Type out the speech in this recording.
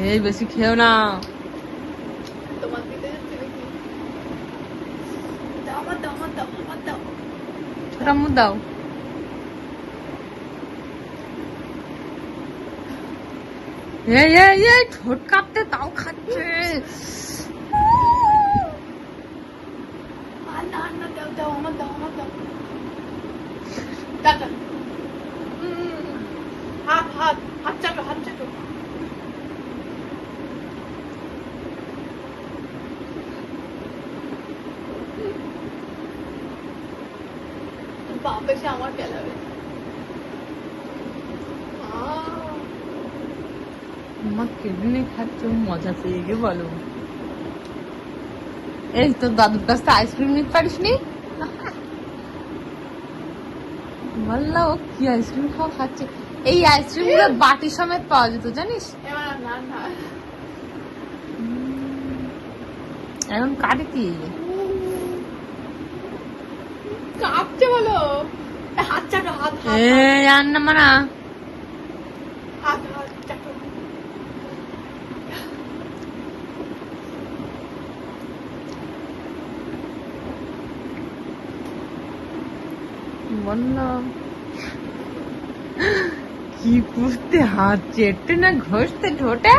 এই বেশি খেও না। তোমার দিতে যাচ্ছে নাকি? দাও আমার দাও আমার দাও আমার দাও। ছোট আম্মু দাও। এই ঠোঁট কাঁপতে তাও খাচ্ছে। আর না না দাও দাও আমার দাও আমার দাও। দাদা হাত হাত হাত চাটো হাত চাটো। বাপ এসে আমার খেলাবে। আমার কিডনি খাচ্ছে মজা পেয়ে গে বলো। এই তোর দাদুর কাছ থেকে আইসক্রিম নিতে পারিস নি? বললা ও কি আইসক্রিম খাওয়া খাচ্ছে। এই আইসক্রিম গুলো বাটি সমেত পাওয়া যেত জানিস। এবার না না এখন কাটে কি? কাঁপছে বলো। হাত চাটো হাত হাত এই আর না মানা। হাত হাত চাটো। বললাম কি করতে হাত চেটে না ঘষতে ঠোঁটে।